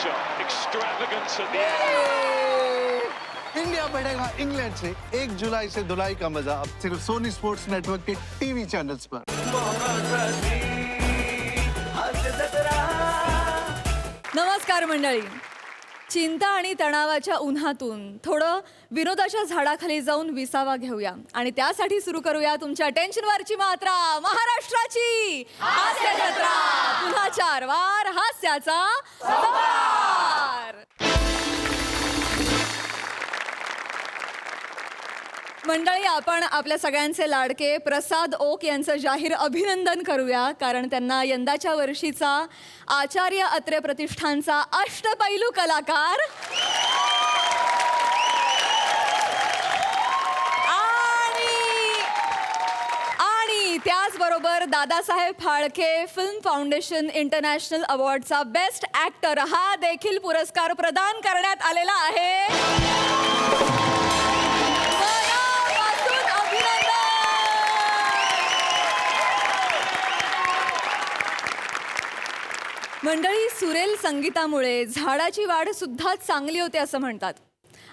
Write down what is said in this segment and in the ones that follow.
shot. Extravagance at the end. India बढ़ेगा England से 1 जुलाई से धुलाई का मजा अब सिर्फ सोनी स्पोर्ट्स नेटवर्क के टीवी चैनल्स पर। नमस्कार मंडळी. चिंता आणि तणावाच्या उन्हातून थोडं विनोदाच्या झाडाखाली जाऊन विसावा घेऊया आणि त्यासाठी सुरू करूया तुमच्या टेन्शनवरची मात्रा, महाराष्ट्राची हास्य जत्रा. पुन्हा 4 वार हास्याचा संभार. मंडळी, आपण आपल्या सगळ्यांचे लाडके प्रसाद ओक यांचं जाहीर अभिनंदन करूया, कारण त्यांना यंदाच्या वर्षीचा आचार्य अत्रे प्रतिष्ठानचा अष्टपैलू कलाकार आणि त्याचबरोबर Dadasaheb Phalke film foundation international अवॉर्डचा बेस्ट ॲक्टर हा देखील पुरस्कार प्रदान करण्यात आलेला आहे. मंडळी, सुरेल संगीतामुळे झाडाची वाढ सुद्धा चांगली होते असं म्हणतात.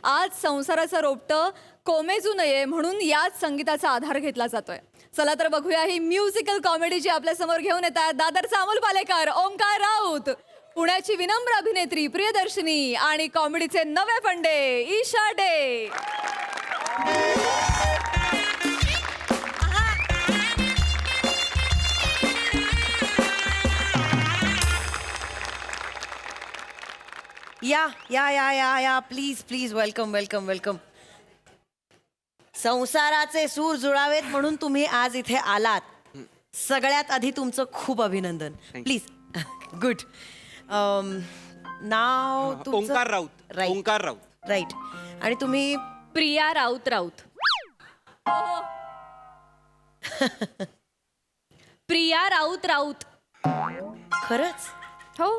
आज संसाराचं रोपटं कोमेजू नये म्हणून याच संगीताचा आधार घेतला जातोय. चला तर बघूया ही म्युझिकल कॉमेडी जी आपल्या समोर घेऊन येतात दादरचा अमोल पालेकर, ओंकार राऊत, पुण्याची विनम्र अभिनेत्री प्रियदर्शनी आणि कॉमेडीचे नवे फंडे ईशा डे. या या या या या please please welcome welcome welcome. संसाराचे सूर जुळावेत म्हणून तुम्ही आज इथे आलात. सगळ्यात आधी तुमचं खूप अभिनंदन. Please good. नाव ओंकार राऊत. राईट ओंकार राऊत. राईट. आणि तुम्ही प्रिया राऊत राऊत. प्रिया राऊत राऊत. खरंच? हो.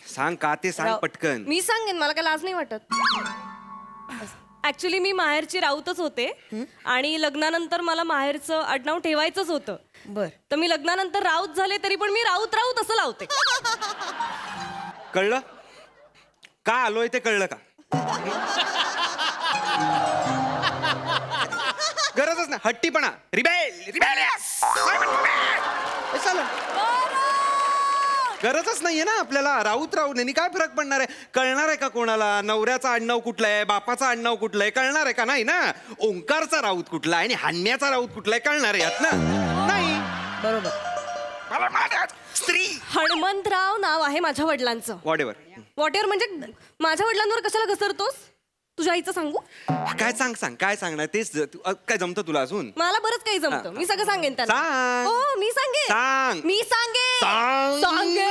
सांग का ते सांग पटकन. मी सांगेन, मला काय लाज नाही वाटत. ऍक्च्युली मी माहेरची राऊतच होते आणि लग्नानंतर मला माहेरचं आडनाव ठेवायचंच होतं. बर. तर मी लग्नानंतर राऊत झाले तरी पण मी राऊत राऊत असं लावते. कळलं का आलोय ते कळलं का? गरजच ना हट्टीपणा. गरजच नाहीये ना आपल्याला. राऊत राऊत यांनी काय फरक पडणार आहे? कळणार आहे का कोणाला? नवऱ्याचा आडनाव कुठलं आहे, बापाचा आडनाव कुठलं आहे कळणार आहे का? नाही ना. ओंकारचा राऊत कुठला आहे आणि हान्याचा राऊत कुठला आहे कळणार आहे यात ना? नाही. बरोबर. स्त्री हनुमंतराव नाव आहे माझ्या वडिलांचं. वॉटेवर. वॉटेवर म्हणजे माझ्या वडिलांवर कशाला घसरतोस? तुझ्या आईचं सांगू? काय सांग काय सांगणार तेच. काय जमतं तुला अजून? मला बरंच काही जमतं. मी सगळं सांगेन त्यांना. सांग. हो मी सांगेन. सांग. मी सांगेन. सांगेन.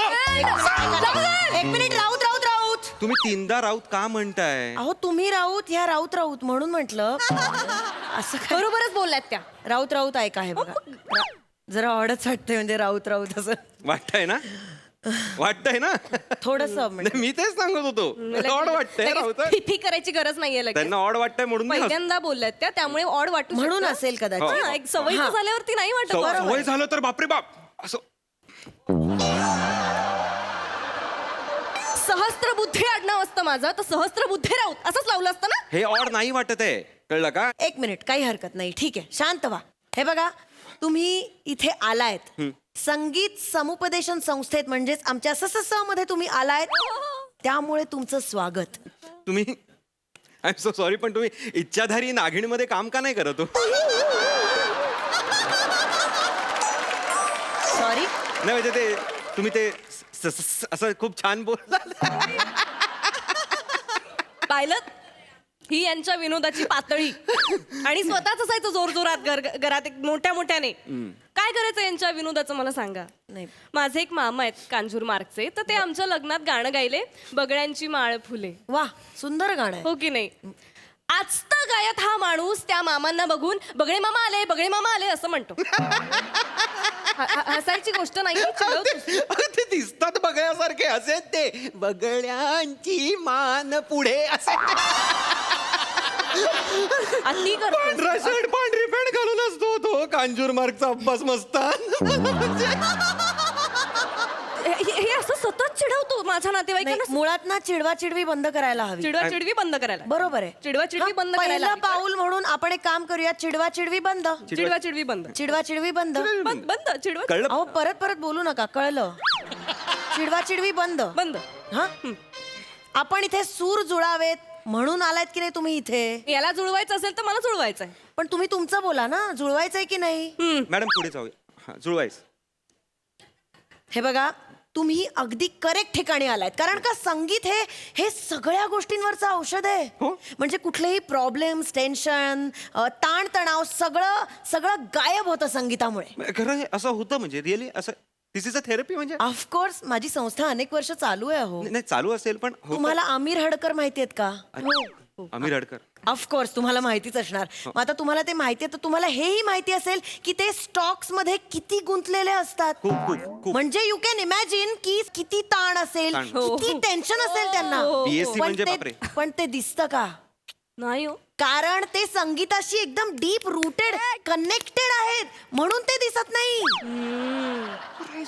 एक मिनिट. राऊत राऊत राऊत. तुम्ही 3दा राऊत का म्हणताय? अहो तुम्ही राऊत ह्या राऊत राऊत म्हणून म्हटलं. असं काय? बरोबरच बोलल्यात त्या. राऊत राऊत ऐका हे बघा. जरा ऑडच वाटतंय म्हणजे राऊत राऊत असं वाटतंय ना? वाटतंय ना? थोडस. नाही, मी तेच सांगत होतो. ऑड वाटतंय राऊत. फी करायची गरज नाहीये लगेच. त्यांना ऑड वाटतंय म्हणून मी पहिल्यांदा बोलल्यात त्या, त्यामुळे ऑड वाटू म्हणून शकतं. असेल कदाचित. हा, एक सवय हा. झाल्यावरती नाही वाटत. सवय झालं तर बापरे बाप असं. सहस्त्रबुद्धे आडनाव असतं माझं, तर सहस्त्रबुद्धे राऊत असंच लावलं असतं ना. हे ऑड नाही वाटत आहे. कळलं का? एक मिनिट. काही हरकत नाही. ठीक आहे, शांत व्हा. हे बघा, तुम्ही इथे आलायत संगीत समुपदेशन संस्थेत म्हणजेच आमच्या SSS मध्ये तुम्ही आलायत, त्यामुळे तुमचं स्वागत. तुम्ही आय एम सो सॉरी पण तुम्ही इच्छाधारी नागिणीमध्ये काम का नाही करत हो? सॉरी. नाही म्हणजे ते तुम्ही ते असं खूप छान बोल. पाहिलं, ही यांच्या विनोदाची पातळी. आणि स्वतःच असायचं जोर जोरात घरात एक मोठ्या मोठ्याने. काय करायचं यांच्या विनोदाचं मला सांगा. नाही. माझे एक मामा आहेत कांजूर मार्गचे, तर ते आमच्या लग्नात गाणं गायले, बगड्यांची माळ फुले. वा, सुंदर गाणं आहे. हो की नाही? आजता गायत हा माणूस त्या मामांना बघून बगळे मामा आले, बगळे मामा आले असं म्हणतो. हसायची गोष्ट नाही. ते दिसतात बगळ्यासारखे असे ते बगळ्यांची मान पुढे असे. अति पांढरा शर्ट पांढरी पॅन्ट घालून असतो तो कांजूर मार्गचा अब्बास मस्तान. हे असं सतत चिडवतो माझ्या नाही, नातेवाईकांना. मुळात ना चिडवा चिडवी बंद करायला हवी. चिडवा चिडवी बंद करायला. बरोबर आहे. चिडवा चिडवी हा, बंद करायला पहिलं हवी. पाऊल म्हणून आपण एक काम करूया, चिडवा चिडवी बंद. चिडवा चिडवी बंद. चिडवा चिडवी बंद. बंद चिडवा कळलं अहो परत परत बोलू नका, कळलं? चिडवा चिडवी बंद. बंद. हा आपण इथे सूर जुळावेत म्हणून आलायत की नाही तुम्ही इथे? याला जुळवायचं असेल तर मला जुळवायचंय. पण तुम्ही तुमचं बोला ना, जुळवायचंय की नाही? मॅडम पुढे जाऊया. हा जुळवायच. हे बघा, तुम्ही अगदी करेक्ट ठिकाणी आलायत, कारण का संगीत हे सगळ्या गोष्टींवरचं औषध आहे. म्हणजे कुठलेही प्रॉब्लेम्स, टेन्शन, ताणतणाव सगळं सगळं गायब होतं संगीतामुळे. खरं हे असं होतं म्हणजे रिअली असं दिस इज अ थेरपी म्हणजे ऑफकोर्स माझी संस्था अनेक वर्ष चालू आहे. हो, नाही चालू असेल पण होतं. तुम्हाला आमिर हडकर माहिती आहेत का? आमिर हडकर. ऑफकोर्स तुम्हाला माहितीच असणार. मग आता तुम्हाला ते माहिती आहे तर तुम्हाला हेही माहिती असेल की ते स्टॉक्स मध्ये किती गुंतलेले असतात. खूप खूप खूप. म्हणजे यू कॅन इमॅजिन की किती ताण असेल, ताण. किती टेन्शन असेल त्यांना. BSc म्हणजे बापरे. पण ते दिसतं का? नाही हो. कारण ते संगीताशी एकदम डीप रूटेड कनेक्टेड आहेत म्हणून ते दिसत नाही.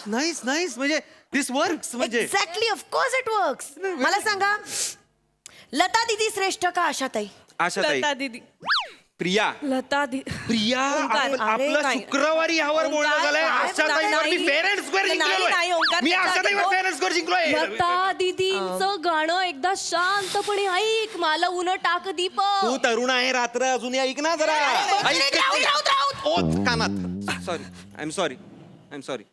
नाईस नाईस म्हणजे दिस वर्क्स म्हणजे. Exactly, of course it works. मला सांगा, लता दिदी श्रेष्ठ का आशाताई? आशाताई. लता दीदी. प्रिया. लता दी. प्रिया ओंकार, आपलं अरे आपलं काय- शुक्रवारी यावर बोलणं ओंकार, झालंय. काय- आशाताईवर मी नाही. फेअर अँड स्क्वेअर नाही, जिंकलोय. नाही, ओंकार, मी त्याच्या आशाताईवर आधी- फेअर अँड स्क्वेअर जिंकलोय. लता दीदींचं गाणं एकदा शांतपणे ऐक, मला उन टाक दीप. तू तरुण आहे रात्र अजूनही ऐक ना जरा. ऐक राऊत. ओ कानात. Sorry I am sorry I am sorry.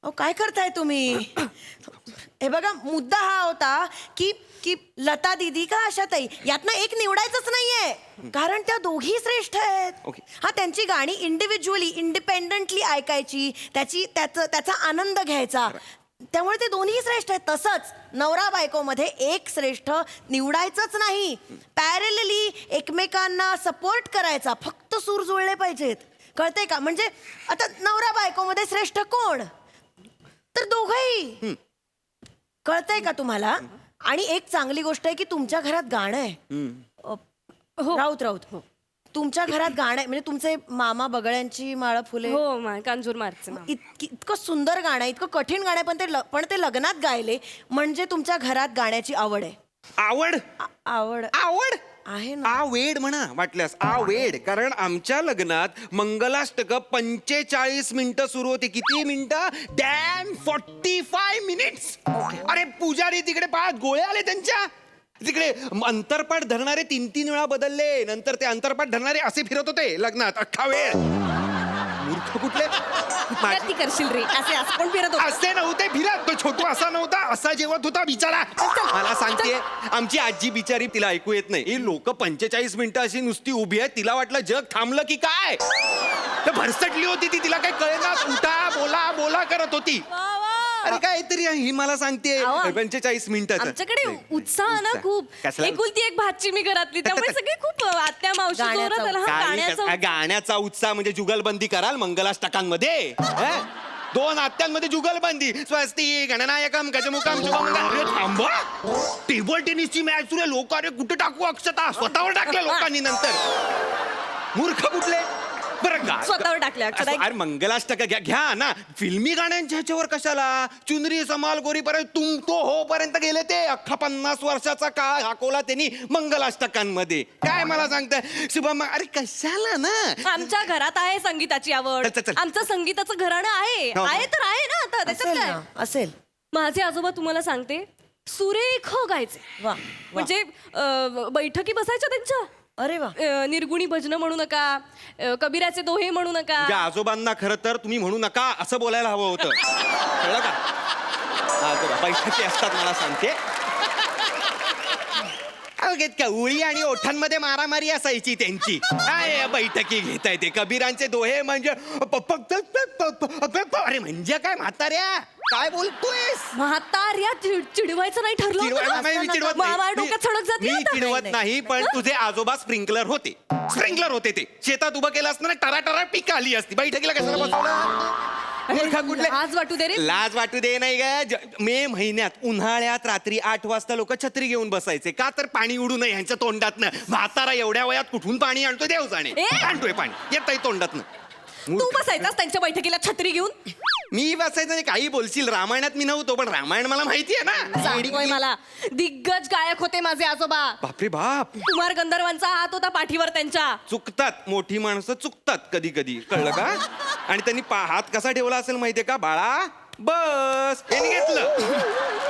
अहो काय करताय तुम्ही? हे बघा, मुद्दा हा होता की की लता दीदी का आशाताई, यातनं एक निवडायचंच नाहीये, कारण त्या दोघी श्रेष्ठ आहेत. Okay. हा, त्यांची गाणी इंडिव्हिज्युअली इंडिपेंडंटली ऐकायची, त्याचा आनंद घ्यायचा, त्यामुळे ते दोन्ही श्रेष्ठ आहेत. तसंच नवरा बायकोमध्ये एक श्रेष्ठ निवडायचंच नाही, पॅरलली एकमेकांना सपोर्ट करायचा, फक्त सूर जुळले पाहिजेत. कळतंय का? म्हणजे आता नवरा बायकोमध्ये श्रेष्ठ कोण? तर दोघंही. कळतंय का तुम्हाला? आणि एक चांगली गोष्ट आहे की तुमच्या घरात गाणं आहे. राऊत तुमच्या घरात गाणं आहे, म्हणजे तुमचे मामा बगळ्यांची माळ फुले. हो, कांजूर मारचे. इतकं सुंदर गाणं आहे, इतकं कठीण गाणं आहे, पण ते लग्नात गायले म्हणजे तुमच्या घरात गाण्याची आवड आहे. आवड आवड आवड आहे ना. आवेड म्हणा वाटल्यास आवेड. कारण आमच्या लग्नात मंगलाष्टक 45 मिनिटं सुरू होती. किती मिनिटं? Dam 45 minutes. अरे पुजारी तिकडे पाच गोळे आले त्यांच्या. तिकडे अंतरपाठ धरणारे 3-3 वेळा बदलले. नंतर ते अंतरपाठ धरणारे असे फिरत होते लग्नात अख्खा वेळ. मूर्ख कुठले. ती करशील रे, असे पण फिरत होते. असे नव्हते फिरत. तो छोटू असा नव्हता, असा जेवत होता बिचारा. मला सांगते, आमची आजी बिचारी, तिला ऐकू येत नाही. ही लोक 45 मिनिटं अशी नुसती उभी आहेत. तिला वाटलं जग थांबलं की काय. तर भरसटली होती ती, तिला काही कळेना. उठा बोला बोला करत होती. अरे काय तरी ही मला सांगते 45 मिनिटं. आमच्याकडे उत्साह ना खूप. एकुलती एक भाची मी घरातली, त्यामुळे सगळे खूप आत्या मावशी जोरात आला. हा, गाण्याचा गाण्याचा उत्साह म्हणजे जुगलबंदी कराल मंगलाष्टकांमध्ये. 2 आत्यांमध्ये जुगलबंदी. स्वस्ती गणनायकम गजमुखम शुभम. अरे थांबा, टेबल टेनिसची मॅच सुरू आहे. लोक अरे कुठे टाकू अक्षता, स्वतःवर टाकल्या लोकांनी. नंतर मूर्ख कुठले. बरं का स्वतःवर टाकल्या अक्षता. अरे मंगलाष्टक घ्या ना. फिल्मी गाण्यांच्या ह्याच्यावर कशाला. चुनरी समाल गोरी पर्यंत तुम तो हो पर्यंत गेले ते. अख्खा 50 वर्षाचा काळ हाकवला त्यांनी मंगलाष्टकांमध्ये. काय मला सांगताय शुभम. अरे कशाला ना. आमच्या घरात आहे संगीताची आवड. चल. आमचं संगीताचं घराणं आहे. आहे तर आहे ना. आता त्याच्यात असेल काय. ना, असेल. माझे आजोबा तुम्हाला सांगते सुरेख गायचे. वा. म्हणजे बैठकी बसायच्या त्यांच्या. अरे वा. निर्गुणी भजन म्हणू नका, कबीराचे दोहे म्हणू नका. त्या आजोबांना खरं तर तुम्ही म्हणू नका असं बोलायला हवं होतं. कळलं का? आजोबा बैठकी असतात मला सांगते. का उळी आणि ओठांमध्ये मारामारी असायची त्यांची. काय बैठकी घेता येते. कबीरांचे दोहे म्हणजे अरे म्हणजे काय म्हाताऱ्या काय बोलतोयस. म्हाताऱ्या चिडवायचं नाही ठरलं होतं ना? मी चिडवत माझ्या डोक्यात सडक जाते मी आता. चिडवत नाही. पण तुझे आजोबा स्प्रिंकलर होते. ते शेतात उभं केलं असतं ना, टरा पीक आली असती. बैठकीला कशाला बसवलं. मूर्खा कुठले. लाज वाटू दे रे. लाज वाटू दे नाही ग. मे महिन्यात उन्हाळ्यात रात्री 8 वाजता लोक छत्री घेऊन बसायचे. का तर पाणी उडू नये ह्यांच्या तोंडातनं. म्हातारा एवढ्या वयात कुठून पाणी आणतोय देव जाणे. आणतोय पाणी येतंय तोंडातनं. तू बसायचास त्यांच्या बैठकीला छत्री घेऊन. मी वाचायचं नाही, काही बोलशील. रामायणात मी नव्हतो, पण रामायण मला माहितीये ना. सांगतोय मला दिग्गज गायक होते माझे आजोबा. बापरे बाप. कुमार गंधर्वांचा हात होता पाठीवर त्यांच्या. चुकतात, मोठी माणसं चुकतात कधी कधी, कळलं का? आणि त्यांनी हात कसा ठेवला असेल माहितीये का? बाळा बस, यांनी घेतलं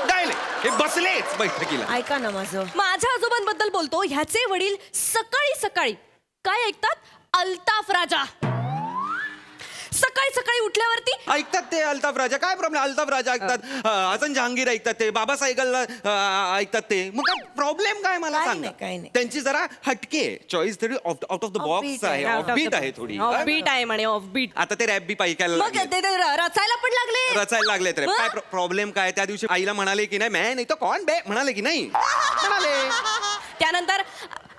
गायले, हे बसलेच बैठकीला. ऐका ना माझं. माझ्या आजोबांबद्दल बोलतो. ह्याचे वडील सकाळी सकाळी काय ऐकतात? अल्ताफ राजा. सकाळी सकाळी उठल्यावरती ऐकतात ते अल्ताफ राजा. काय प्रॉब्लेम? अल्ताफ राजा ऐकतात, हसन जहांगीर ऐकतात, ते बाबा सायगलला ऐकतात ते. मग काय प्रॉब्लेम काय मला काही सांगा. नाही, काही नाही. त्यांची जरा हटके चॉईस, थोडी out of the box Offbeat आहे, आहे. ऑफबीट आहे थोडी. ऑफबीट आहे म्हणे, ऑफबीट. आता ते रॅप बी ऐकायला मग लागले. ते रचायला पण लागले. रचायला लागले तर मग? काय प्रॉब्लेम काय? त्या दिवशी आईला म्हणाले की नाही, मैं नाही तो कौन बे, म्हणाले की नाही म्हणाले. त्यानंतर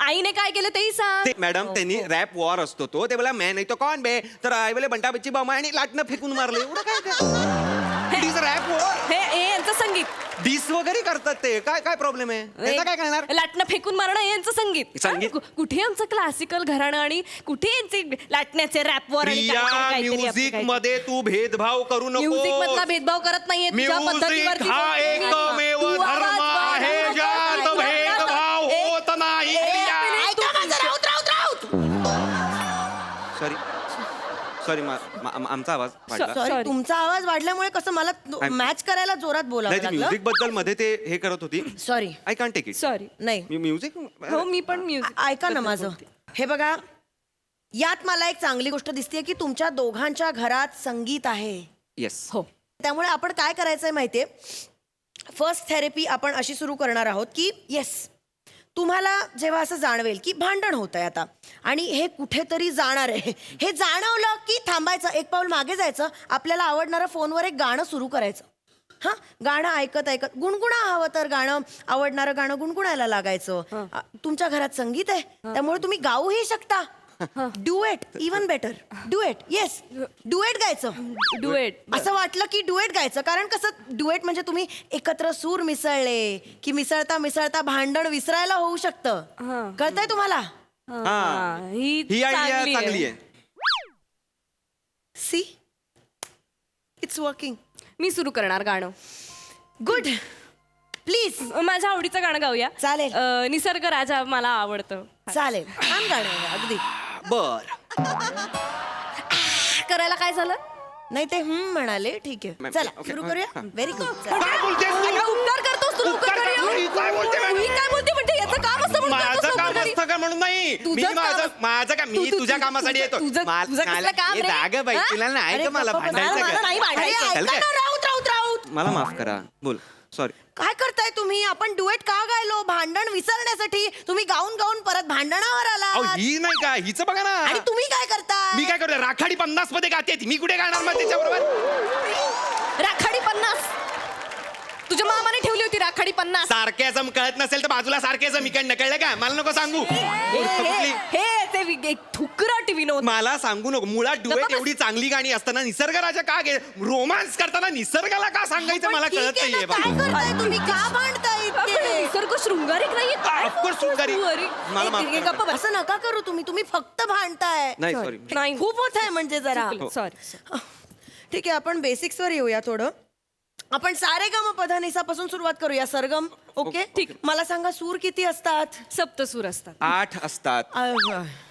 आईने काय केलं तेही सांग. ते मॅडम त्यांनी रॅप वॉर असतो तो, ते बोला मैं नाही तो कौन बे, तर आई बोले बंटा बच्ची बमा आणि लाटणं फेकून मारले. एवढं काय रॅप वॉर? हे यांचं संगीत. डिस वगैरे करतात ते. काय काय प्रॉब्लेम आहे? त्यांना काय करणार? लाटणं फेकून मारणं हे यांचं संगीत. संगीत? कुठे आमचं क्लासिकल घराणं आणि कुठे यांचे लाटण्याचे रॅपवर प्रिया, म्युझिक मध्ये तू भेदभाव करू नको. म्युझिक मधला भेदभाव करत नाहीये. तुझ्या म्युझिक पद्धतीवरती हा बोलते मी. एकमेव तू धर्म आवाज आहे वाढवू ज्यात नको. भेदभाव होत नाही. सॉरी सॉरी, आमचा आवाज वाढला. Sorry, Sorry. तुमचा आवाज वाढल्यामुळे कसं मला मॅच करायला जोरात बोलावं नाही, ती लागलं. म्युझिक बद्दल मध्ये ते हे करत होती. Sorry. I can take it. Sorry. नाही, म्युझिक हो मी पण म्युझिक. ऐका ना माझं. हे बघा, यात मला एक चांगली गोष्ट दिसते की तुमच्या दोघांच्या घरात संगीत आहे. येस. हो. त्यामुळे आपण काय करायचंय माहितीये, फर्स्ट थेरपी आपण अशी सुरू करणार आहोत की येस, तुम्हाला जेव्हा असं जाणवेल की भांडण होत आहे आता आणि हे कुठेतरी जाणार आहे, हे जाणवलं की थांबायचं, एक पाऊल मागे जायचं, आपल्याला आवडणारं फोनवर एक गाणं सुरू करायचं. हां, गाणं ऐकत ऐकत गुणगुणा हवं तर गाणं, आवडणारं गाणं गुणगुणायला लागायचं. तुमच्या घरात संगीत आहे त्यामुळे तुम्ही गाऊही शकता. Duet, even better. Duet, yes, duet गायचं. डुएट. असं वाटलं की डुएट गायचं, कारण कसं डुएट म्हणजे तुम्ही एकत्र सूर मिसळले की मिसळता मिसळता भांडण विसरायला होऊ शकतं. कळतंय तुम्हाला? ही आयडिया चांगली आहे. C, it's working. मी सुरू करणार गाणं. गुड. प्लीज. माझ्या आवडीचं गाणं गाऊया. चालेल. निसर्ग राजा मला आवडतं. चालेल, छान गाणं आहे, अगदी. बर. करायला काय झालं? नाही ते म्हणाले, ठीक आहे. मॅम, चला ओके, सुरू हां, करूया. हां. Very good. काय बोलतेस तू? अगं, उपकार करतोस तू, लवकर उपकार कर करतो येऊ. मी, काय बोलते मॅम? मी काय बोलते म्हणते, याचं काम असतं म्हणून माझं करतोस काम लवकर घरी. असतं का म्हणून नाही. मी तुझं माझं काम- माझं का, मी तुझ्या कामासाठी येतो. तुझं कसलं काम रे? जाग बाई, हा? तुला नाही अरे का मला बाबा, भांडायचं मला का? नाही भांडायचं. अरे, चल ऐका काय? ना, राऊत राऊत राऊत. मला माफ करा. बोल. सॉरी. काय करताय तुम्ही? आपण डुएट का गायलो? भांडण विसरण्यासाठी. तुम्ही गाऊन गाऊन परत भांडणावर अहो, आला. ही नाही का, हिचं बघा ना. आणि तुम्ही काय करताय? मी काय करतो, राखाडी 50 मध्ये गाते ती. मी कुठे गाणार मग त्याच्याबरोबर? राखाडी 50. तुझ्या मामाने ठेवली होती राखाडी 50. सारख्याचं कळत नसेल तर बाजूला सारख्याचं मी कडनं कळलं का? मला नको सांगू. कुठली? हे ते एक थुकराटी विनोद. मला सांगू नको. मुळात डुएट गप्प बस. एवढी चांगली गाणी असताना निसर्ग राजा का गे, रोमांस करताना निसर्गाला का सांगायचं मला ठीक कळत आहे नाहीये ना, काय बा. करताय तुम्ही? का भांडताय इतके? निसर्ग शृंगारिक नाहीये. Of-course शृंगारिक. मला माफ करा. गप्प बस. असं नका करू तुम्ही. तुम्ही फक्त भांडताय. नाही सॉरी. नाही. खूप होत आहे म्हणजे जरा. सॉरी. ठीक आहे, आपण बेसिक्स वर येऊया थोडं. आपण सारेगम पधनिसापासून सुरुवात करूया. सरगम. ओके, ठीक. मला सांगा, सूर किती असतात? सप्तसूर असतात. 8 असतात.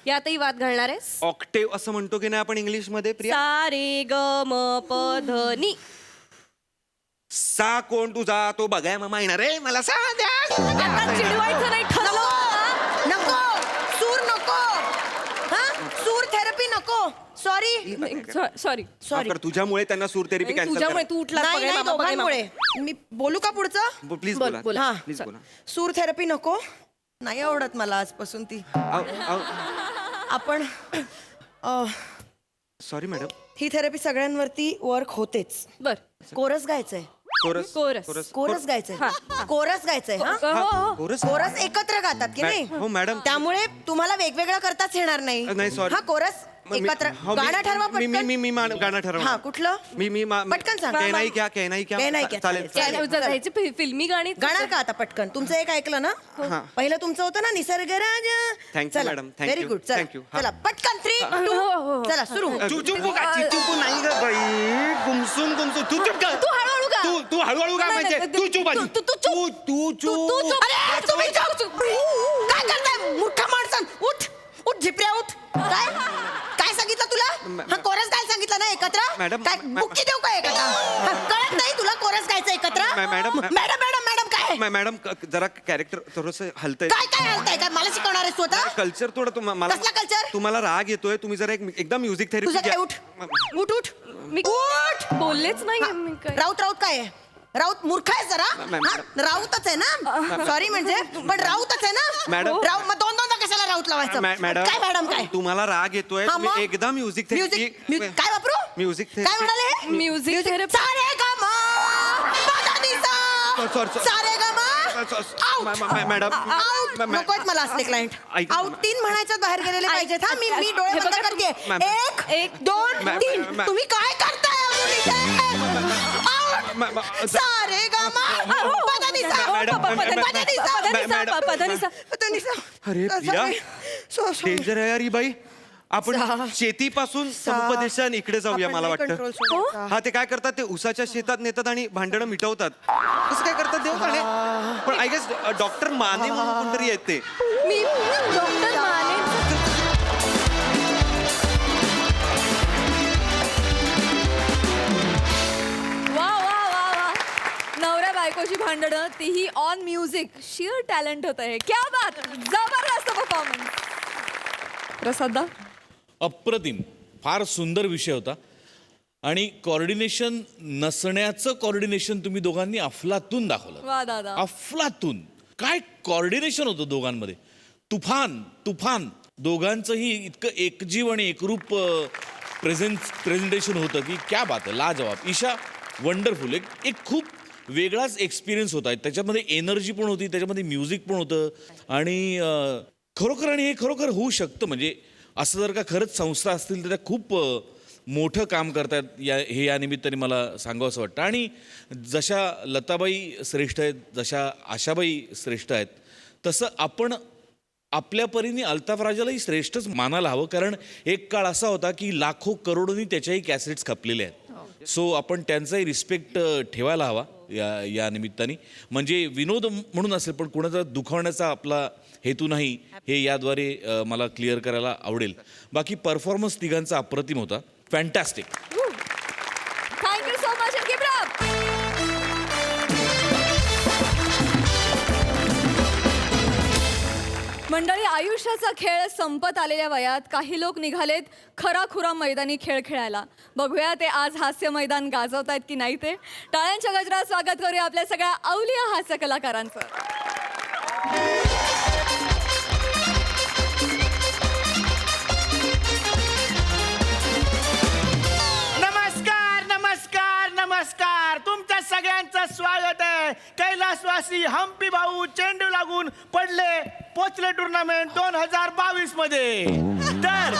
यातही वाद घालणार आहेस? ऑक्टेव असं म्हणतो की नाही आपण इंग्लिश मध्ये प्रिया? सा रे ग म प ध नि. सा कोण तुझा तो बघाय मामा येणार रे, मला सांग आता चिडवायचं नाही ठरलं. नको, सूर नको. हा, सूर थेरपी नको. Sorry sorry. सॉरी. तुझ्यामुळे त्यांना सूर थेरपी कॅन्सल तुझ्यामुळे तू उठला. नाही नाही, दोघांमुळे. मी बोलू का पुढचं? प्लीज बोल, बोला. बोल. हा. प्लीज बोला. सूर थेरपी नको. नाही आवडत मला आजपासून ती. आपण सॉरी मॅडम. ही थेरपी सगळ्यांवरती वर्क होतेच. बर. कोरस गायचंय. कोरस. कोरस. कोरस गायचंय. कोरस गायचंय. हा, हो. कोरस. कोरस एकत्र गातात की नाही? हो मॅडम. त्यामुळे तुम्हाला वेगवेगळं करताच येणार नाही. नाही, sorry. हा, कोरस एकत्र हो, गाणं ठरवा मी पटकन. गाणं ठरवा. हा कुठलं? पटकन सांग. कहनाई क्या चालेल ह्याची फिल्मी गाणी गाणार का आता पटकन तुमचं एक ऐकलं ना हा. पहिलं तुमचं होतं ना निसर्ग राज. Thank you, madam. Thank very you. Good Thank you. हा. चला पटकन 3 हो, हो, 2 चला सुरू. चुपू नाही ग बाई गुमसुम तू चुप कर. तू हळूहळू गा. तू हळूहळू का म्हणजे तू चुप आधी. तू चुप. तू चुप. अरे तुम्ही चुप. काय करताय मूर्ख माणसं उठ उठ झिपऱ्या उठ. काय सांगितलं तुला हा कोरस गायला सांगितलं ना एकत्र मॅडम, काय बुक्की देऊ का एकत्र हा, कळत नाही तुला कोरस गायचं एकत्र मॅडम, मॅडम काय मॅडम जरा कॅरेक्टर थोडस हलतंय. काय हलतंय काय मला शिकवणार आहे स्वतः कल्चर थोडं मला कसला culture? तुम्हाला राग येतोय तुम्ही जरा एकदा म्युझिक तुझं थेरपी काय उठ उठ उठ मी बोललेच नाही मी काय. राऊत काय आहे राऊत मूर्ख आहे जरा मॅम, हा, राऊतच आहे ना सॉरी म्हणजे पण राऊतच आहे ना मॅडम. राऊत मग दोनदा कशाला राऊत लावायचं मॅडम काय मॅडम काय तुम्हाला राग येतोय हा, तुम्ही मग? एकदा म्युझिक काय वापरू म्युझिक काय म्हणाले म्युझिक थेरपी. सारे ग म Sorry. सारे ग म मॅडम नकोच मला असले क्लायंट ऐक- आउट 3 म्हणायच्यात बाहेर गेलेले पाहिजेत हा मी डोळे हे बंद बघा, करते मॅम. 1 2 ma'am, 3 ma'am. तुम्ही काय करताय सारे ग म अरे प्रिया डेंजर आहे यार ही बाई आपण शेतीपासून समुपदेशन इकडे जाऊया मला वाटतं हा ते काय करतात ते उसाच्या शेतात नेतात आणि भांडणं मिटवतात कसं काय करतात देव जाणे पण आय गेस डॉक्टर माने म्हणून कोणतरी आहेत ते मी डॉक्टर माने वा वा वा वा नवऱ्या बायकोची भांडणं तीही ऑन म्युझिक शिअर टॅलेंट होतं हे क्या बात जबरदस्त परफॉर्मन्स प्रसादा अप्रतिम फार सुंदर विषय होता आणि कॉर्डिनेशन नसण्याचं कॉर्डिनेशन तुम्ही दोघांनी अफलातून दाखवलं वा दादा अफलातून काय कॉर्डिनेशन होतं दोघांमध्ये तुफान दोघांचंही इतकं एकजीव आणि एकरूप प्रेझेंटेशन होतं की क्या बात आहे लाजवाब ईशा वंडरफुल एक खूप वेगळाच एक्सपिरियन्स होता त्याच्यामध्ये एनर्जी पण होती त्याच्यामध्ये म्युझिक पण होतं आणि खरोखर आणि हे खरोखर होऊ शकतं म्हणजे असं जर का खरंच संस्था असतील तर त्या खूप मोठं काम करतात या निमित्ताने मला सांगावं असं वाटतं आणि जशा लताबाई श्रेष्ठ आहेत जशा आशाबाई श्रेष्ठ आहेत तसं आपण आपल्या परीने अल्ताफ राजालाही श्रेष्ठच मानायला हवं कारण एक काळ असा होता की लाखो करोडोनी त्याच्याही कॅसेट्स खपलेले आहेत सो आपण त्यांचाही रिस्पेक्ट ठेवायला हवा या निमित्ताने म्हणजे विनोद म्हणून असेल पण कुणाचा दुखावण्याचा आपला हेतू नाही हे याद्वारे मला क्लिअर करायला आवडेल बाकी परफॉर्मन्स तिघांचा अप्रतिम होता fantastic thank you so much and keep it up. मंडळी आयुष्याचा खेळ संपत आलेल्या वयात काही लोक निघालेत खराखुरा मैदानी खेळ खेळायला बघूया ते आज हास्य मैदान गाजवतायत की नाही ते टाळ्यांच्या गजरात स्वागत करूया आपल्या सगळ्या अवलिया हास्य कलाकारांचं नमस्कार नमस्कार नमस्कार तुमच्या सगळ्यांचं स्वागत आहे कैलासवासी हम्पी भाऊ चेंडू लागून पडले पोचले टुर्नामेंट 2022 मध्ये तर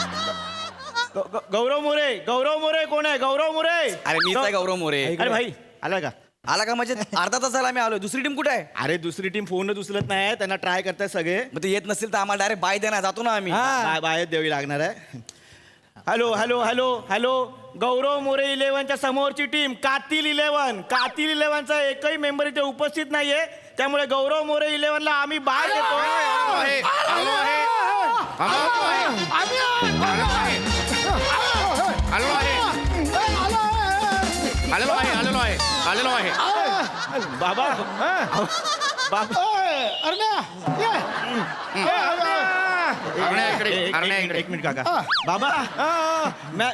गौरव मोरे कोण आहे गौरव मोरे अरे मीच आहे गौरव मोरे. अरे भाई आला का आला का म्हणजे अर्धा तासाला आम्ही आलो दुसरी टीम कुठे आहे अरे दुसरी टीम फोनच उचलत नाही त्यांना ट्राय करताय सगळे मग ते येत नसेल तर आम्हाला डायरेक्ट बाय देणार जातो ना आम्ही बाहेर द्यावी लागणार आहे हॅलो हॅलो हॅलो हॅलो गौरव मोरे 11च्या समोरची टीम कातील 11चा एकही मेंबर इथे उपस्थित नाहीये त्यामुळे गौरव मोरे 11ला आम्ही बाय देतो बाबा एक मिनिट काका बाबा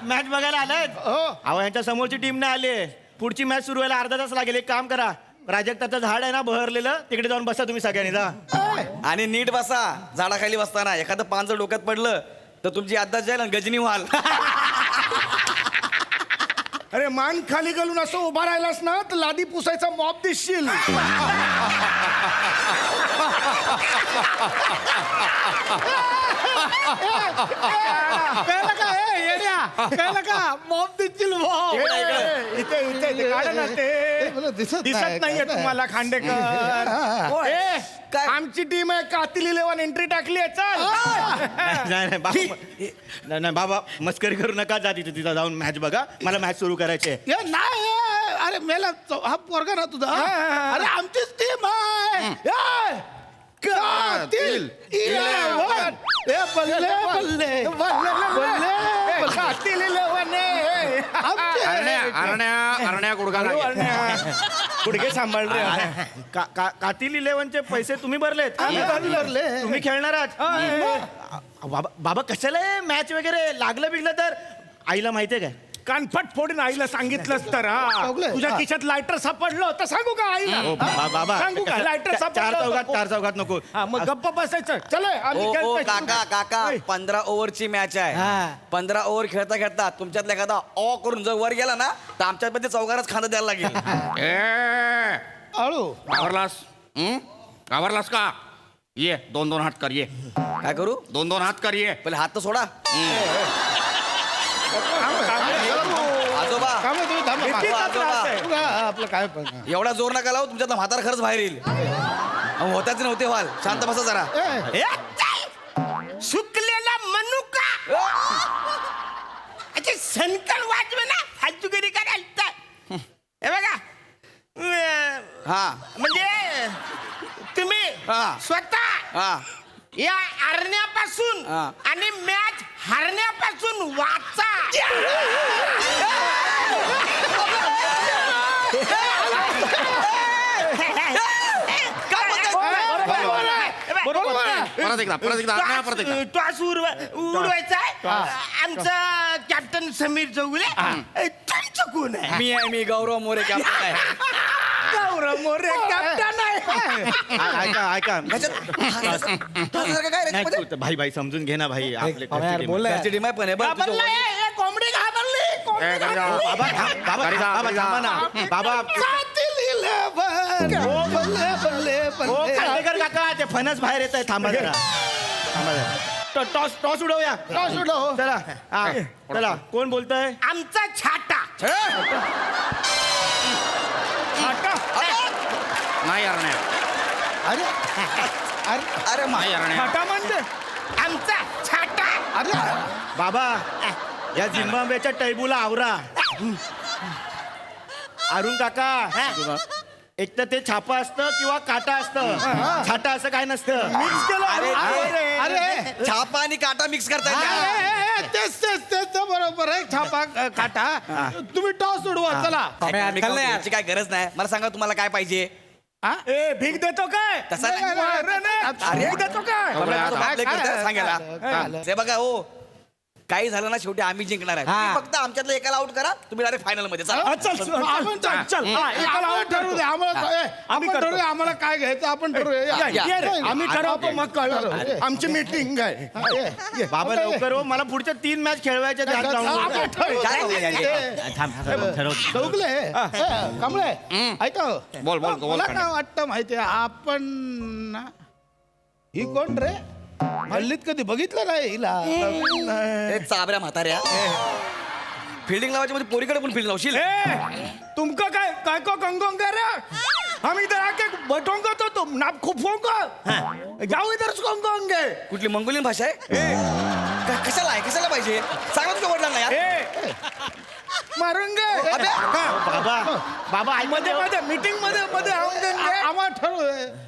मॅच बघायला आलाय अहो यांच्या समोरची टीम नाही आली पुढची मॅच सुरू व्हायला अर्धा तास लागेल एक काम करा प्राजक्ताचं झाड आहे ना बहरलेलं तिकडे जाऊन बसा तुम्ही सगळ्यांनी जा आणि नीट बसा झाडाखाली बसताना एखादं पान जर डोक्यात पडलं तर तुमची अद्दाच जाईल आणि गजनी व्हाल अरे मान खाली घालून असं उभा राहिलास ना तर लादी पुसायचा मॉप दिसशील कळलं का हे येड्या कळलं का मॉप देतील मॉप इथे इथे इथे काढा ना ते मला दिसत दिसत नाहीये तुम्हाला खांडेकर ए, आमची टीम आहे कातील 11 एंट्री टाकली आहे चल नाही नाही बाबा नाही नाही बाबा मस्करी करू नका जा तिथे तिथं जाऊन मॅच बघा मला मॅच सुरू करायची आहे ये नाही अरे मेला हा पोरगा ना तुझा अरे आमचीच टीम आहे ये, कातील 11 ए बल्ले बल्ले बल्ले कातील 11 गुडघे सांभाळ रे कातील 11चे पैसे तुम्ही भरलेत भरले. तुम्ही खेळणार आहात बाबा बाबा कशाला मॅच वगैरे लागलं बिगलं तर आईला माहितीये काय कानफट फोडून आईला सांगितलंस तर तुझ्या खिशात लायटर सापडलं तर सांगू का आईला बाबा सांगू का लायटर चार चौघात नको मग गप्प बसायचं चल आम्ही ओ खेळतोय. काका काका 15 ओव्हरची मॅच आहे 15 ओव्हर खेळता खेळता तुमच्यातला एखादा ऑ करून जर वर गेला ना तर आमच्यामध्ये चौघारच खांदा द्यायला लागेल आळू आवरलास का ये 2-2 हात कर ये काय करू 2-2 हात कर ये पहिले हात तर सोडा आजोबा काम आहे तुम्ही थांबा. आजोबा, आजोबा. तू आपलं काय पण एवढा जोर नका लावू तुमच्यातला म्हातारा खरंच बाहेर येईल अहो, होत्याच नव्हते व्हाल शांत बसा जरा सुकलेला मनुका अच्छा सनकल वाजवे ना फालतूगिरी करायला हे बघा हा म्हणजे तुम्ही हा. स्वतः हा या हरण्यापासून हा. आणि मॅच हरण्यापासून वाचा उडवायचा आमचा कॅप्टन समीर चौगुले तुमचं कोण आहे मी गौरव मोरे कॅप्टन आहे गौरव मोरे कॅप्टन आहे ऐका काय नाही तू- भाई भाई समजून घे ना भाई आपले घरची टीम आहे पण हे बघ, तुझं वडील- कोंबडी घाबरली बाबा बाबा थांबा ना बाबा हो खांडेकर काका ते फणस बाहेर येत आहे थांबा जरा थांबा जरा टॉस टॉस उडवूया टॉस उडव. चला हा चला कोण बोलतोय आमचा छाटा नाही यार नाही अरे अरे मा छाटा म्हणजे आमचा छाटा अरे बाबा या झिम्बाब्वेच्या टैबूला आवरा अरुण काका एक तर ते छापा असतं किंवा काटा असतं छाटा असं काय नसतं मिक्स केलं अरे छापा आणि काटा मिक्स करताय तेच बरोबर आहे छापा काटा तुम्ही टॉस उडवा चला याची काय गरज नाही मला सांगा तुम्हाला काय पाहिजे ए भीक देतो काय तसा नाही, नाही. नाही, नाही, अरे, भीक देतो काय आपले करताय, सांगायला काय? ते बघा हो काही झालं ना शेवटी आम्ही जिंकणार आहे तुम्ही फक्त आमच्यातलं एकाला आउट करा तुम्ही डायरेक्ट फायनल मध्ये चला आम्हाला ठरवू दे आम्हाला ठरवूया आम्हाला काय घ्यायचं आपण ठरवूया या. आम्ही ठरवतो मग कळलं आमची मीटिंग आहे बाबा लवकर हो मला पुढच्या 3 मॅच खेळवायच्या आहेत. आपण ठरवू. काय? चौगले कमळे ऐका बोल, बोल, बोल, मला खंडे. काय वाटतं माहितीये आपण ना- ही कोण रे हल्लीत कधी बघितलं नाही हिला ए, चाबऱ्या म्हाताऱ्या फिल्डिंग लावायची म्हणजे पोरीकडे पण फील्ड लावशील तुमको काय काय को कंगोंग कर हम इधर आके बैठोंगे तो तुम नाप खूपोंगे जाओ इधर कंगोंगे कुठली मंगोलियन भाषा आहे कशाला पाहिजे सांगा तुझ्या वडिलांना यार मारूंगे अबे, बाबा बाबा मध्ये मध्ये मीटिंग मध्ये आम्हाला ठरवू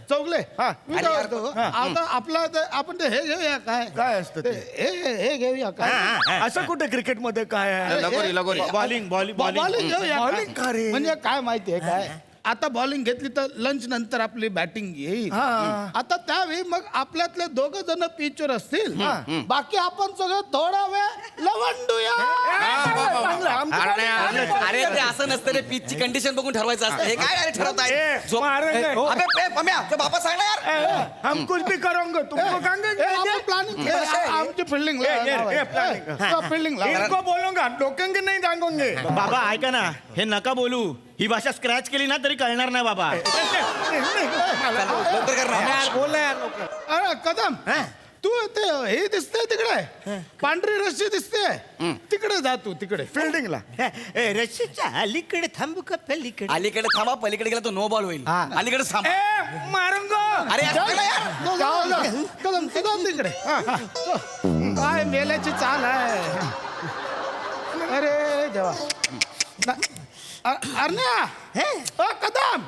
चौगले मी काय म्हणतो, आता आपला आपण ते हे घेऊया काय असतं हे घेऊया काय असं कुठे क्रिकेट मध्ये काय आहे लगोरी लगोरी बॉलिंग बॉलिंग बॉलिंग घेऊया बॉलिंग का रे? म्हणजे काय माहितीये काय आता बॉलिंग घेतली तर लंच नंतर आपली बॅटिंग येईल आता त्यावेळी मग आपल्यातले 2 जण पिचवर असतील बाकी आपण सगळं थोडा वेळ लवंडूया अरे ते असं नसतं रे पिचची कंडिशन बघून ठरवायचं असतं हे काय ठरवताय बापा सांग ना यार हम कुछ भी करोगे तुमको कहेंगे प्लॅनिंग आमची फिल्डिंग फिल्डिंग इनको बोलूंगा डोकेंगे नहीं डांगोंगे बाबा ऐका ना हे नका बोलू ही भाषा स्क्रॅच केली ना तरी कळणार नाही बाबा लवकर कर ना अरे कदम तू ते हे दिसतंय तिकडे पांढरी रस्सी दिसते तिकडे जा तू तिकडे फिल्डिंगला रशीच्या अलीकडे थांबू का पलीकडे अलीकडे थांबा पलीकडे गेला तो नो बॉल होईल अलीकडे थांबा मारून अरे यार, चला यार. कदम कदम तिकडे काय मेल्याची चाल आहे अरे देवा अरण्या कदम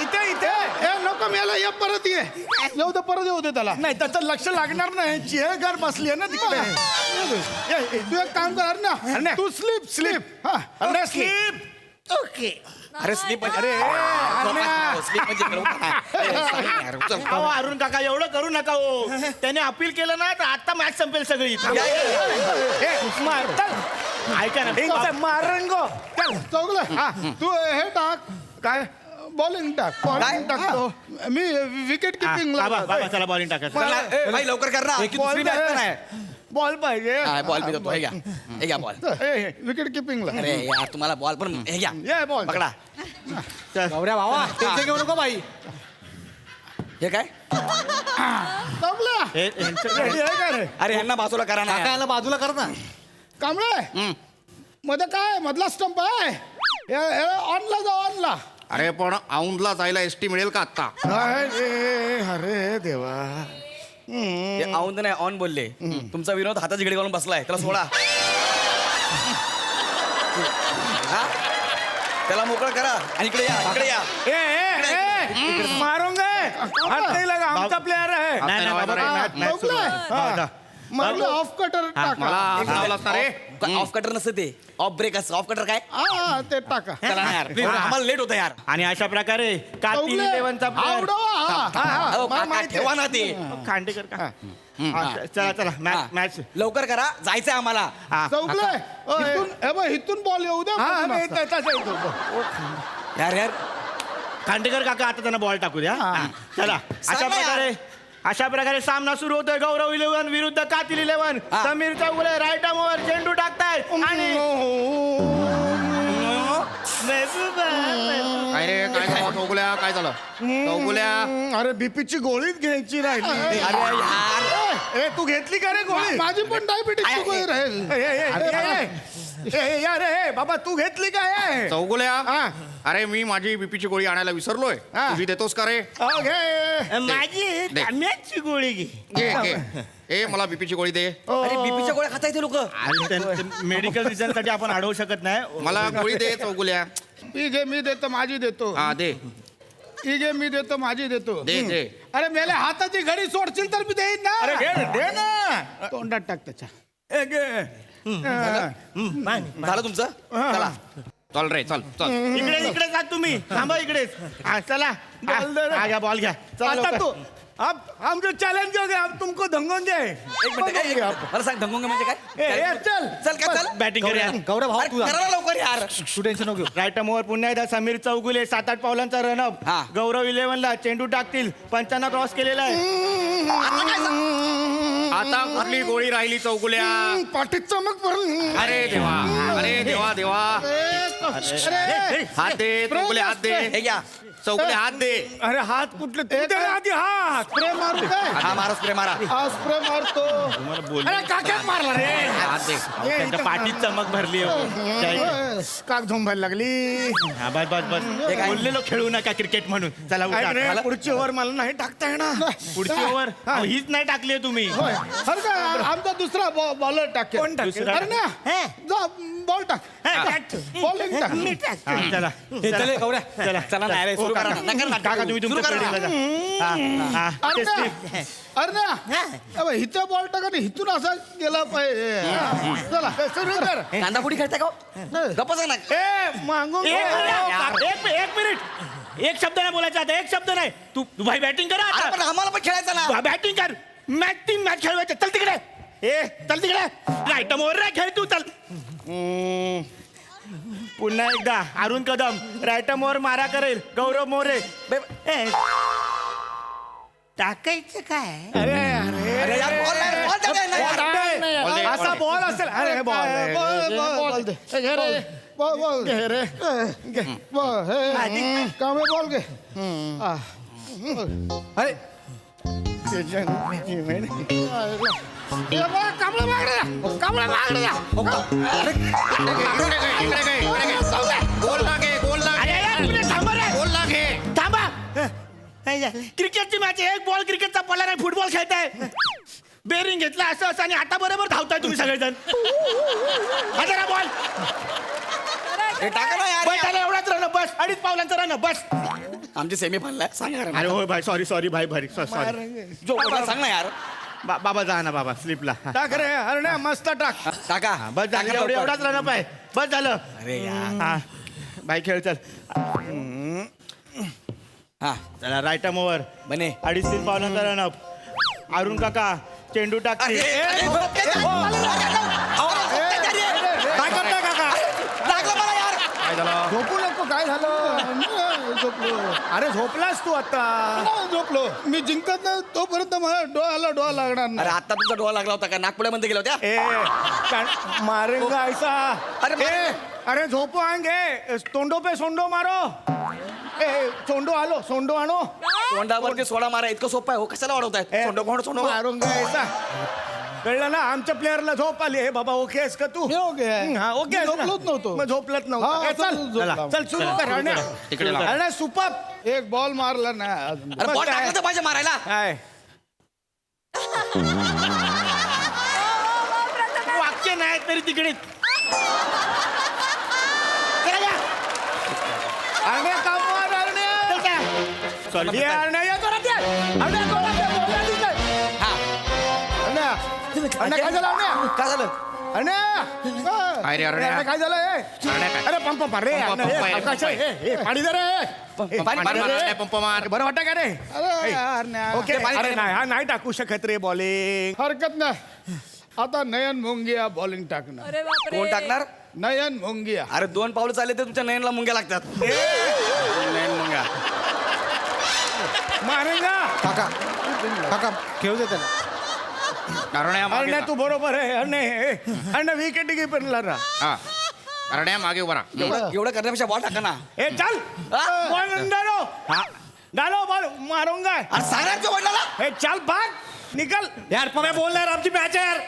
इथे इथे नको मेला ये परत ये येऊ दे परत येऊ दे त्याला नाही त्याचं लक्ष लागणार नाही चेअरगार बसली आहे ना तिकडे तू एक काम कर अरण्या तू स्लीप स्लीप अरे स्लीप ओके अरे स्लीप अरे स्लीप अहो, अरुण काका एवढं करू नका हो त्याने अपील केलं ना तर आता मॅच संपेल सगळी ऐका ना मारंगो चौगलं तू हे टाक काय बॉलिंग टाक बॉलिंग टाकतो मी विकेट किपिंगला चला बॉलिंग टाकायचं भाई लवकर कर ना बॉल पाहिजे बॉल मी देतो हे घ्या हे घ्या बॉल विकेट किपिंगला अरे यार तुम्हाला बॉल पण हे घ्या ये बॉल पकडा गौऱ्या भावा त्यांचे घेऊ नको बाई हे काय चौगलं अरे यांना बाजूला करा ना यार. बाजूला कर ना कांबळे मध्ये काय मधला स्टंप आहे ऑनला जा ऑनला अरे पण औंधला जायला एसटी मिळेल का आता अरे देवा ते औंध नाही ऑन बोलले तुमचा विनोद हाताची घडी घालून बसलाय त्याला सोडा हा? त्याला मोकळं करा आणि इकडे या मारूंगे हात नाही लगा आमचा प्लेअर आहे नाही नाही बाबा मॅच सुरू आहे. मारलं ऑफ कटर टाका ऑफ कटर नसतं ते ऑफ ब्रेक असतं ऑफ कटर काय ते टाका चला ना यार प्लीज आम्हाला लेट होतं यार आणि अशा प्रकारे कातील इलेव्हनचा अहो, काका, ठेवा ना ते खांडेकर का चला चला मॅच मॅच लवकर करा जायचंय आम्हाला चौगले इथून बॉल येऊ दे यार यार खांडेकर काका आता त्यांना बॉल टाकू द्या चला अशा प्रकारे सामना सुरू होतोय गौरव इलेव्हन विरुद्ध कातील इलेव्हन समीर चौगुले राईट आर्मवर चेंडू टाकतायत आणि अरे काय झालं चौगुल्या काय झालं चौगुल्या अरे बीपीची गोळीच घ्यायची राहिली अरे यार तू घेतली का रे गोळी माझी पण डायबिटीसची गोळी राहील यार बाबा तू घेतली काय चौगुल्या अरे मी माझी बीपीची गोळी आणायला विसरलोय तुझी देतोस का रे माझी धान्याची गोळी घे ए मला बीपीची गोळी दे अरे बीपीच्या गोळ्या खाता येते लोक मेडिकल रिझन साठी आपण अडवू शकत नाही मला गोळी दे चौगुल्या ही घे मी देतो माझी देतो हा दे ही घे मी देतो माझी देतो दे दे अरे मेल्या हाताची घडी सोडशील तर मी देईन ना अरे दे ना तोंडात टाक त्याच्या झालं तुमचं चला चल रे चल चल इकडे जा तुम्ही थांबा इकडेच चला बॉल घ्या आता तू हम जो चैलेंज हो गया हम तुमको धंगोगे एक मिनिट मला सांग धंगोंगे म्हणजे काय चल चल काय चल बॅटिंग करूया गौरव करा ना लवकर यार तू टेन्शन नको राईट मोवर पुन्हा एकदा समीर चौगुले 7-8 पावलांचा रनअप हा. गौरव इलेव्हनला चेंडू टाकतील 55 क्रॉस केलेला आहे आता कुठली गोळी राहिली चौगुल्या पाठीत चमक भरून अरे देवा देवा हात दे चौगुल्या हात दे हे घ्या चौगुल्या हात दे अरे हात कुठले तू दे आधी हात स्प्रे मारू काय हा मारा स्प्रे मारा हा स्प्रे मारतो अरे काक्यात मारला रे हात दे त्यांच्या पाठीत चमक भरली काक झोंबायला लागली हा बस बस बस बोललेलो खेळू नका क्रिकेट म्हणून चला उठा. पुढची ओव्हर मला नाही टाकता येणार पुढची ओव्हर हीच नाही टाकली तुम्ही होय हर का आमचा दुसरा बॉलर टाक कोण दुसरा? अरे ना जा बॉल टाक बॉलिंग टाक चला चले गौऱ्या चला चला ना रे सुरू करा ना काका तुम्ही तुमच्या fielding ला जा. अरे ना हिचा बॉल टाका आणि हिथून असा गेला पाहिजे चला सुरू कर कांदापुडी खेळताय का गप्पच ना मागून एक मिनिट एक शब्द नाही बोलायचा आता एक शब्द नाही तू भाई बॅटिंग करा अरे पण आता आम्हाला पण खेळायचं ना बॅटिंग कर मॅच खेळवायचं चल तिकडे चल तिकडे राईट मोर रे खेळ तू चल पुन्हा एकदा अरुण कदम राईट मोर मारा करेल गौरव मोरे टाकायचं काय अरे यार बॉल नाही बॉल टाकाय नाही असा बॉल असेल अरे बॉल दे घे रे बॉल घे रे कामे बॉल घे अरे कांबळं मागडे कांबळं मागडे थांबा क्रिकेटची मॅच एक बॉल क्रिकेटचा पडला नाही फुटबॉल खेळताय बेरिंग घेतला असं असं आणि आता बरोबर धावताय तुम्ही सगळेजण जरा बॉल टाका ना यार बस झालं एवढाच रन बस 2.5 पावलांचं रन बस आमची सेमी फायनल आहे सांग यार अरे हो भाई सॉरी भाई भारी सॉरी बाबा, सांग ना यार बाबा जा ना बाबा स्लिपला टाक रे अरे मस्त टाक टाका बस झालं एवढाच रन आहे बस झालं अरे यार हा बाई खेळ चल हा चला राईट ओव्हर बने 2.5 पावलांचा रन अप अरुण काका चेंडू टाकते काय करताय काका झोपू नको काय झालं झोपलो अरे झोपलास तू आता झोपलो मी जिंकत नाही तोपर्यंत मला डोळा लागणार अरे नाही आता तुमचा डोळा लागला होता का नागपुड्यामध्ये गेला होत्या ए मारेंगा ऐसा अरे ए, अरे झोपो आएंगे तोंडो पे सोंडो मारो ए सोंडो आलो सोंडो आणो तोंडावरती सोडा मारा इतकं सोपं आहे हो कशाला वाढवताय सोंडो मारूंगा ऐसा कळलं ना आमच्या प्लेअरला झोप आली हे बाबा ओके आहेस का तू मी okay आहे. हा ओके मी झोपलोच नव्हतो. मग झोपलत हा, नव्हतं ए, चल झोपला. चल सुरू कर अण्णा सुपर एक बॉल मारला नाही अजून अरे बॉल काय? टाकलं तर पाहिजे मारायला काय वाक्य नाही तरी तिकडे अरण्या कामवार अरण्या सॉरी अरण्या या जोरात ये. अरण्या जोरात ये. बोलला दिसतंय. हा अरण्या अरण्या काय झालं अरण्या काय झालं अरण्या अरे, अरण्या काय झालं अरे पंप मार रे आकाश पाणी दे रे पाणी मार. बरं वाटतं का रे अरे यार नाही. ओके अरे नाही हा नाही टाकू शकत रे बॉलिंग हरकत नाही आता नयन मुंगिया बॉलिंग टाकणार अरे बापरे कोण टाकणार नयन मुंगिया अरे 2 पावलं चालले तर तुमच्या नयनला मुंग्या लागतात नयन मुंग्या मारेंगा काका खेळू दे त्याला अरण्या तू बरोबर आहे अरण्या विकेट कीपरला ना मागे उभा एवढं करण्यापेक्षा बॉल टाका ना ए चल हा? बॉल डालो बॉल मारूंगा अरे साऱ्यांच्या वडिलाला ए चल भाग निकल यार पम्या बोल यार आमची मॅच आहे यार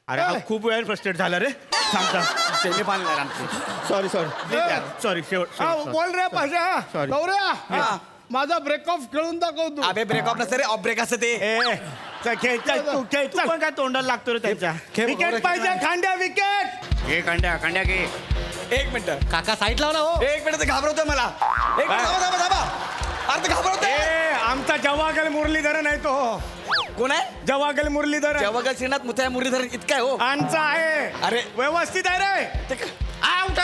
अरे हा खूप वेळ फ्रस्ट्रेट झाला रे सांगता सेमी फायनल आहे आमची सॉरी सॉरी शेवट बोल रे पाशा Sorry. गौऱ्या हा. माझा ब्रेक ऑफ खेळून दाखव तू अबे ब्रेक ऑफ नसते रे ऑफ ब्रेक असते ते ए चल खेळ चल तू पण काय तोंडाला लागतो रे त्यांच्या विकेट पाहिजे खांड्या विकेट एक मिनिट काका साईड लावला हो एक मिनिट ते घाबरवतोय मला एक मिनिट थांबा अरे ते घाबरवतोय ए आमचा जवागल मुरलीधरन आहे तो कोण आहे जवागल मुरलीधरन जवागल श्रीनाथ मुथ्या मुरलीधर इतका आहे हो आमचा आहे अरे व्यवस्थित आहे रे ते क- आउट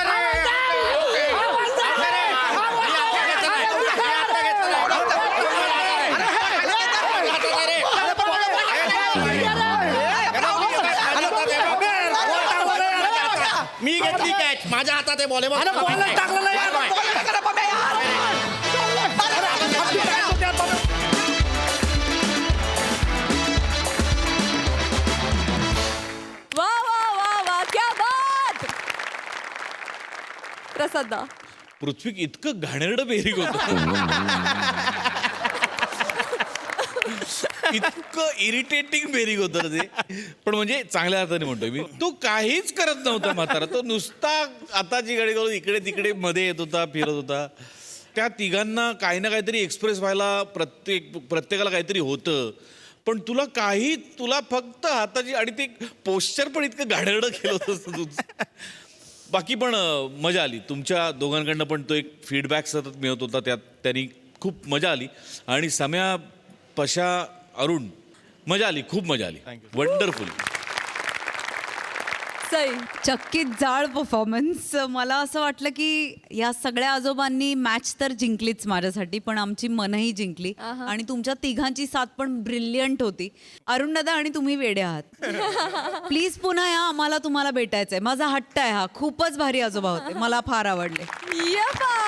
मी घेतली कॅच माझ्या हातात आहे बॉल टाकलं नाही यार. बॉल टाका ना, बाबा, यार. वा वा वा वा क्या बात प्रसादा पृथ्वीक इतकं घाणेरडं बेरीग होतं इतकं इरिटेटिंग बेरीग होतं ना ते पण म्हणजे चांगल्या अर्थाने म्हणतोय मी तो काहीच करत नव्हता म्हातारा तो नुसता आताची गाडी करून इकडे तिकडे मध्ये येत होता फिरत होता त्या तिघांना काही ना काहीतरी एक्सप्रेस व्हायला प्रत्येकाला काहीतरी होतं पण तुला फक्त हाताची आणि ते पोश्चर पण इतकं घाणेरडं केलं होतं तुझं बाकी पण मजा आली तुमच्या दोघांकडनं पण तो एक फीडबॅक सतत मिळत होता त्यांनी खूप मजा आली आणि सम्या पशा अरुण मजा आली खूप मजा आली वंडरफुल सई चक्कीत जाळ परफॉर्मन्स मला असं वाटलं की या सगळ्या आजोबांनी मॅच तर जिंकलीच माझ्यासाठी पण आमची मनही जिंकली आणि तुमच्या तिघांची साथ पण ब्रिलियंट होती अरुण दादा आणि तुम्ही वेडे आहात प्लीज पुन्हा या आम्हाला तुम्हाला भेटायचंय माझा हट्ट आहे हा खूपच भारी आजोबा होते मला फार आवडले ये पा